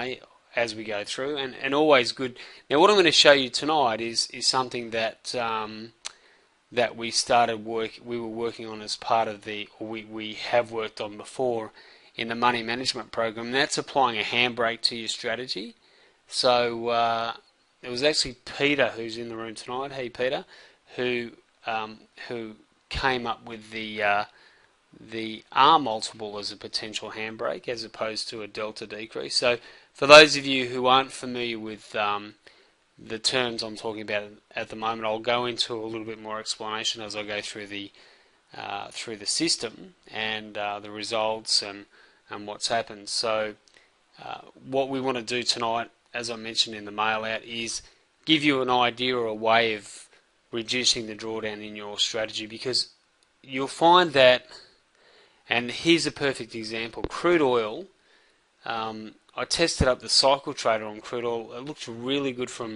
way as we go through, and always good. Now, what I'm going to show you tonight is something that that we were working on as part of we have worked on before in the money management program, and that's applying a handbrake to your strategy. So it was actually Peter, who's in the room tonight. Hey, Peter, who came up with the R multiple as a potential handbrake as opposed to a delta decrease. So for those of you who aren't familiar with the terms I'm talking about at the moment, I'll go into a little bit more explanation as I go through the system and the results and what's happened. So what we want to do tonight, as I mentioned in the mail out, is give you an idea or a way of reducing the drawdown in your strategy, because you'll find that, and here's a perfect example, crude oil. I tested up the cycle trader on crude oil. It looked really good for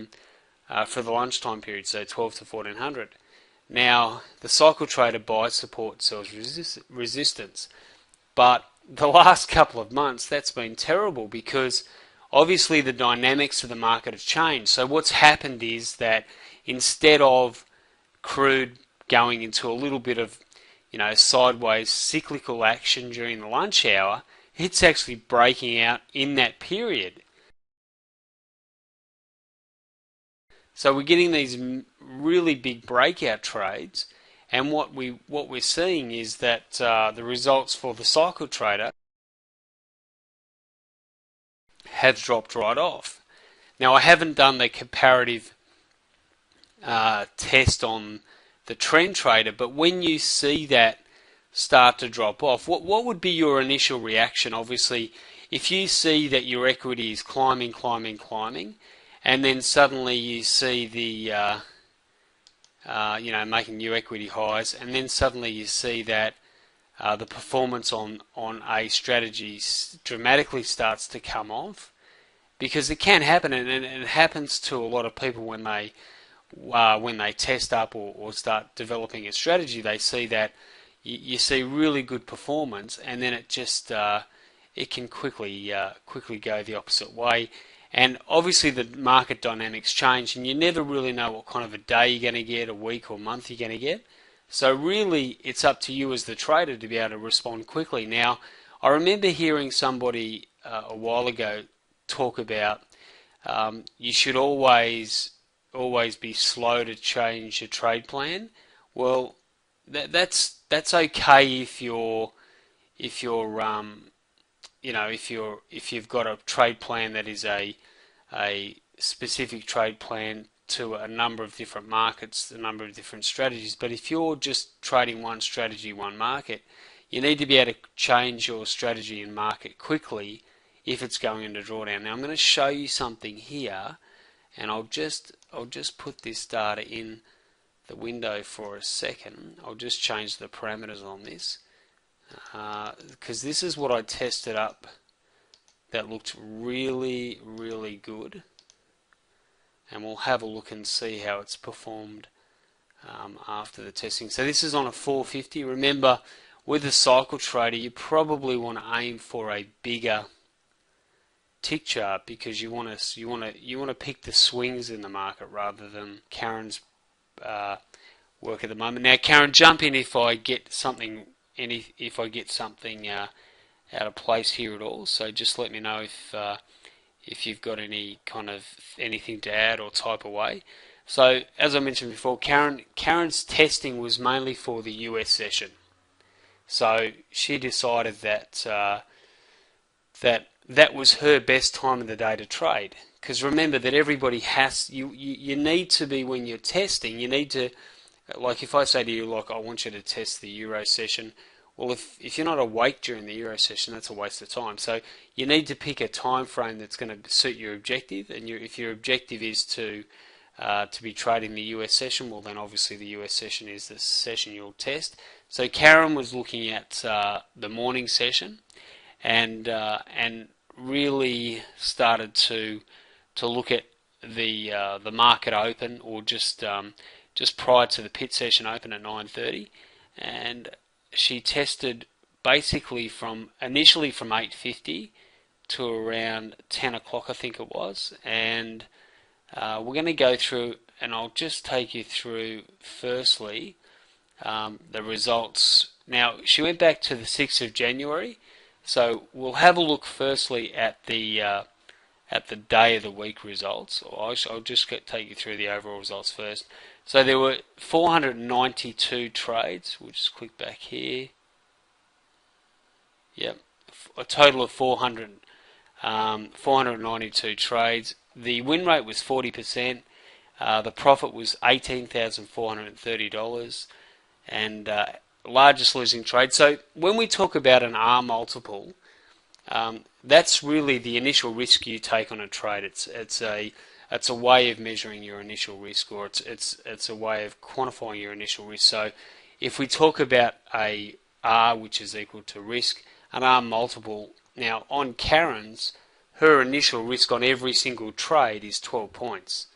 the lunchtime period, so 12 to 1400. Now, the cycle trader buys support, sells resistance. But the last couple of months, that's been terrible because obviously the dynamics of the market have changed. So what's happened is that instead of crude going into a little bit of sideways cyclical action during the lunch hour, it's actually breaking out in that period. So we're getting these really big breakout trades, and what we're seeing is that the results for the cycle trader have dropped right off. Now, I haven't done the comparative test on the trend trader, but when you see that start to drop off, what would be your initial reaction? Obviously, if you see that your equity is climbing, and then suddenly you see the making new equity highs, and then suddenly you see that the performance on a strategy dramatically starts to come off, because it can happen, and it happens to a lot of people when they test up or start developing a strategy. They see that you see really good performance, and then it just it can quickly go the opposite way. And obviously the market dynamics change, and you never really know what kind of a day you're going to get, a week or month you're going to get. So really, it's up to you as the trader to be able to respond quickly. Now, I remember hearing somebody a while ago talk about you should always be slow to change your trade plan. Well, that's okay if you've got a trade plan that is a specific trade plan to a number of different markets, a number of different strategies. But if you're just trading one strategy, one market, you need to be able to change your strategy and market quickly if it's going into drawdown. Now I'm going to show you something here, and I'll just put this data in the window for a second. I'll just change the parameters on this, because this is what I tested up that looked really good, and we'll have a look and see how it's performed after the testing. So this is on a 450. Remember, with a cycle trader, you probably want to aim for a bigger tick chart, because you want to pick the swings in the market rather than Karyn's work at the moment. Now, Karyn, jump in if I get something out of place here at all. So just let me know if you've got anything to add or type away. So as I mentioned before, Karyn's testing was mainly for the US session. So she decided that that was her best time of the day to trade. Because remember that everybody you need to be, when you're testing, you need to, like if I say to you, like, I want you to test the Euro session, well, if you're not awake during the Euro session, that's a waste of time. So you need to pick a time frame that's going to suit your objective, and if your objective is to be trading the US session, well then obviously the US session is the session you'll test. So Karyn was looking at the morning session, and really started to look at the market open, or just prior to the pit session open at 9:30, and she tested basically initially from 850 to around 10 o'clock, I think it was, and we're going to go through, and I'll just take you through firstly the results. Now, she went back to the 6th of January, so we'll have a look firstly at the day of the week results. Or I'll just take you through the overall results first. So there were 492 trades. We'll just click back here. Yep, a total of 492 trades. The win rate was 40%. The profit was $18,430, and largest losing trade. So when we talk about an R multiple, that's really the initial risk you take on a trade. It's a way of measuring your initial risk, or it's a way of quantifying your initial risk. So if we talk about a R which is equal to risk, an R multiple. Now on Karyn's, her initial risk on every single trade is 12 points.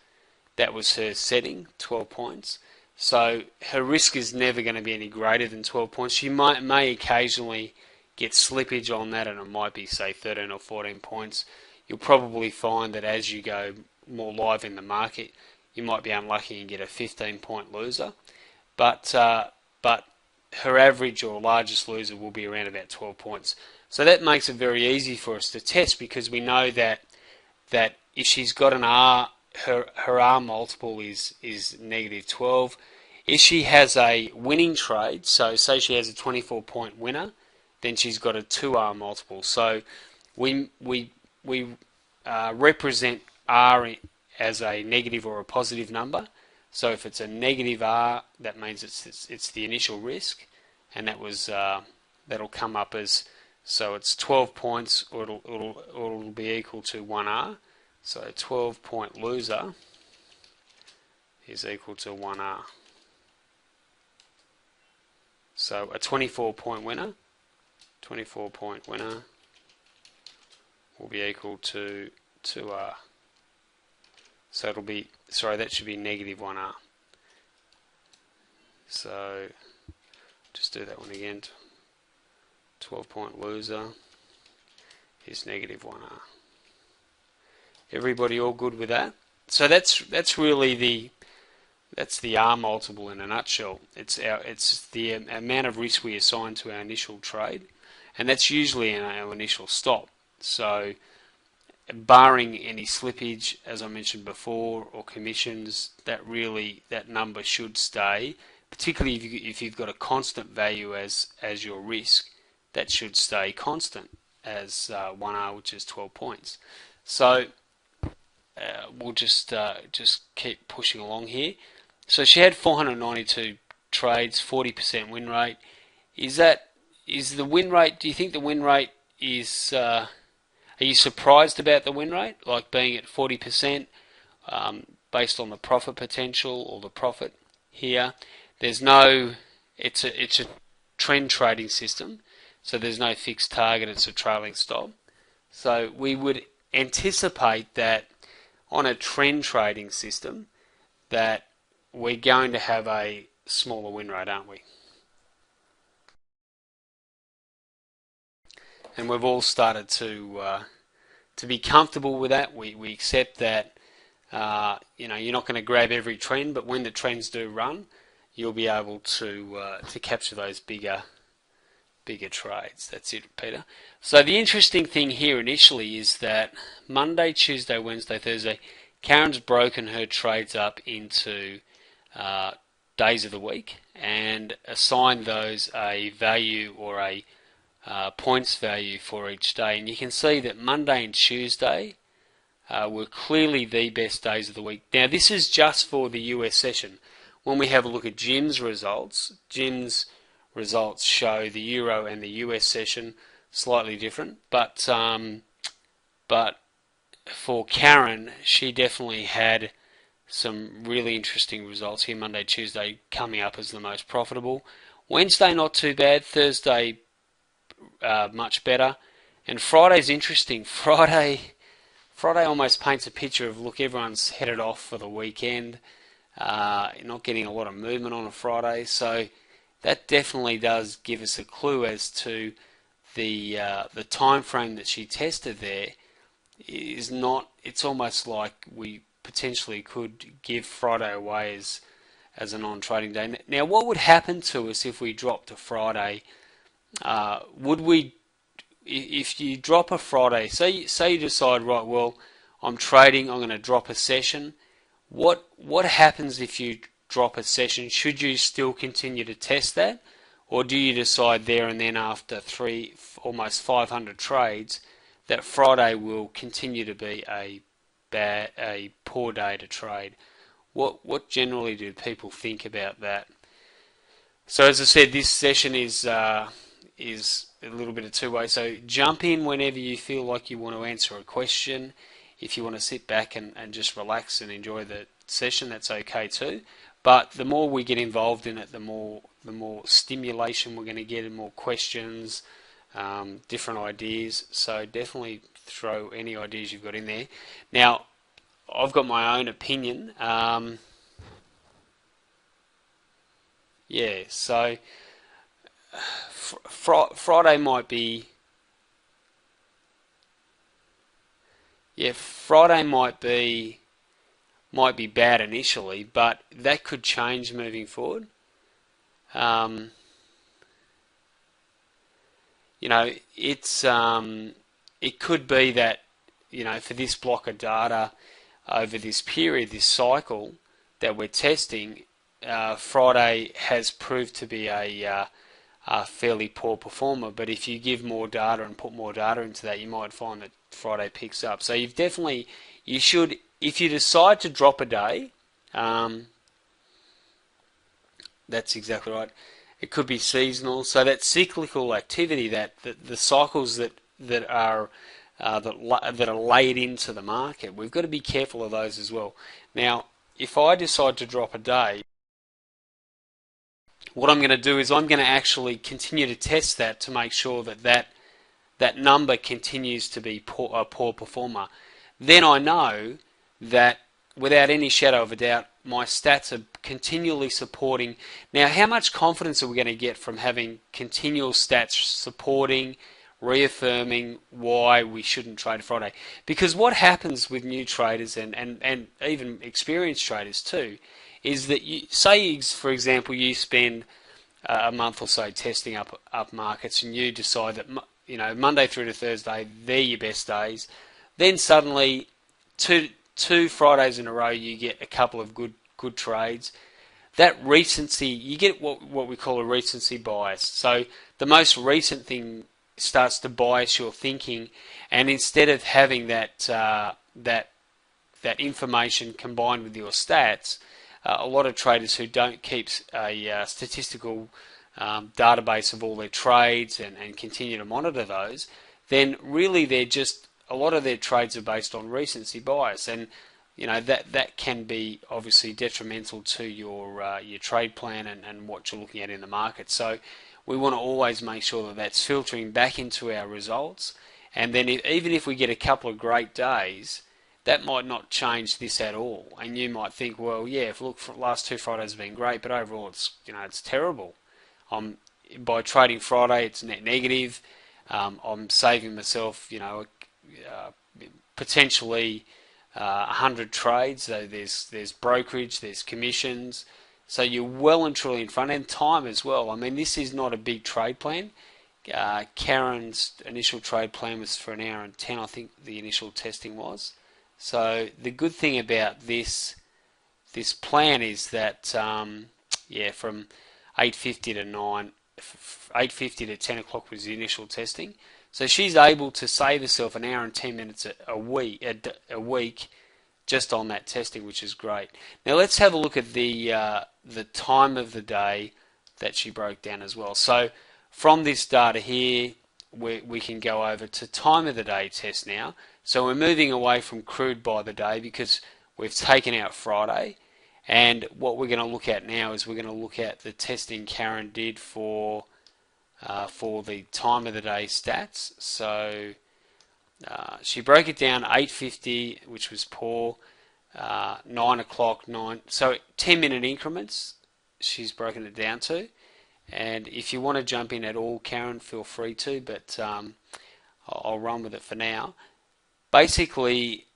That was her setting, 12 points. So her risk is never going to be any greater than 12 points. She may occasionally get slippage on that, and it might be, say, 13 or 14 points. You'll probably find that as you go more live in the market, you might be unlucky and get a 15-point loser. But her average or largest loser will be around about 12 points. So that makes it very easy for us to test, because we know that if she's got an R, her R multiple is negative 12. If she has a winning trade, so say she has a 24-point winner, then she's got a 2R multiple. So we represent R as a negative or a positive number. So if it's a negative R, that means it's the initial risk, and that'll come up as, so it's 12 points, or it'll be equal to 1R. So a 12-point loser is equal to 1R. So a 24-point winner will be equal to 2R. So it'll be, sorry, that should be negative 1R. So just do that one again. 12-point loser is negative 1R. Everybody all good with that? So that's really the R multiple in a nutshell. It's the amount of risk we assign to our initial trade, and that's usually our initial stop. So barring any slippage, as I mentioned before, or commissions, that number should stay. Particularly if you've got a constant value as your risk, that should stay constant as 1R, which is 12 points. So we'll just keep pushing along here. So she had 492 trades, 40% win rate. Is the win rate? Do you think the win rate is? Are you surprised about the win rate, like being at 40%, based on the profit potential or the profit here? There's no. It's a trend trading system, so there's no fixed target. It's a trailing stop. So we would anticipate that on a trend trading system that we're going to have a smaller win rate, aren't we? And we've all started to be comfortable with that. We accept that you're not going to grab every trend, but when the trends do run, you'll be able to capture those bigger trades. That's it, Peter. So the interesting thing here initially is that Monday, Tuesday, Wednesday, Thursday, Karyn's broken her trades up into days of the week and assigned those a value or a points value for each day. And you can see that Monday and Tuesday were clearly the best days of the week. Now this is just for the US session. When we have a look at Jim's results show the Euro and the US session slightly different, but for Karyn, she definitely had some really interesting results here. Monday, Tuesday coming up as the most profitable. Wednesday not too bad. Thursday much better, and Friday's interesting. Friday almost paints a picture of, look, everyone's headed off for the weekend. Not getting a lot of movement on a Friday, so that definitely does give us a clue as to the time frame that she tested there is not. It's almost like we potentially could give Friday away as a non-trading day. Now, what would happen to us if we dropped a Friday? Would we, if you drop a Friday, say you decide, right, well, I'm trading, I'm going to drop a session. What happens if you drop a session? Should you still continue to test that, or do you decide there and then after almost 500 trades that Friday will continue to be a poor day to trade? What generally do people think about that? So as I said, this session is a little bit of two-way. So jump in whenever you feel like you want to answer a question. If you want to sit back and just relax and enjoy the session, that's okay too. But the more we get involved in it, the more stimulation we're going to get and more questions, different ideas. So definitely throw any ideas you've got in there. Now, I've got my own opinion. Yeah, so Friday might be. Yeah, Friday might be bad initially, but that could change moving forward. You know, it could be that, you know, for this block of data over this period, this cycle that we're testing, Friday has proved to be a fairly poor performer. But if you give more data and put more data into that, you might find that Friday picks up. So you should, if you decide to drop a day, that's exactly right. It could be seasonal, so that cyclical activity, that the cycles that are laid into the market, we've got to be careful of those as well. Now, if I decide to drop a day, what I'm going to do is I'm going to actually continue to test that to make sure that number continues to be a poor performer. Then I know that without any shadow of a doubt, my stats are continually supporting. Now, how much confidence are we going to get from having continual stats supporting, reaffirming why we shouldn't trade Friday? Because what happens with new traders and even experienced traders too, is that you say, for example, you spend a month or so testing up markets, and you decide that, you know, Monday through to Thursday they're your best days. Then suddenly, two Fridays in a row, you get a couple of good trades. That recency, you get what we call a recency bias. So the most recent thing starts to bias your thinking, and instead of having that information combined with your stats, a lot of traders who don't keep a statistical database of all their trades and continue to monitor those, then really a lot of their trades are based on recency bias, and you know that can be obviously detrimental to your trade plan and what you're looking at in the market. So we want to always make sure that that's filtering back into our results, and then even if we get a couple of great days, that might not change this at all. And you might think, well, yeah, if look, for the last 2 Fridays have been great, but overall it's terrible. By trading Friday, it's net negative. I'm saving myself, potentially 100 trades. So there's brokerage, there's commissions. So you're well and truly in front, and time as well. I mean, this is not a big trade plan. Karyn's initial trade plan was for 1 hour and 10, I think the initial testing was. So the good thing about this plan is that from 8:50 to 10 o'clock was the initial testing. So she's able to save herself 1 hour and 10 minutes a week just on that testing, which is great. Now let's have a look at the time of the day that she broke down as well. So from this data here, we can go over to time of the day test now. So we're moving away from crude by the day because we've taken out Friday. And what we're going to look at now is we're going to look at the testing Karyn did for the time of the day stats. So she broke it down 8:50, which was poor, 9 o'clock, 9. So 10-minute increments she's broken it down to. And if you want to jump in at all, Karyn, feel free to, but I'll run with it for now. Basically,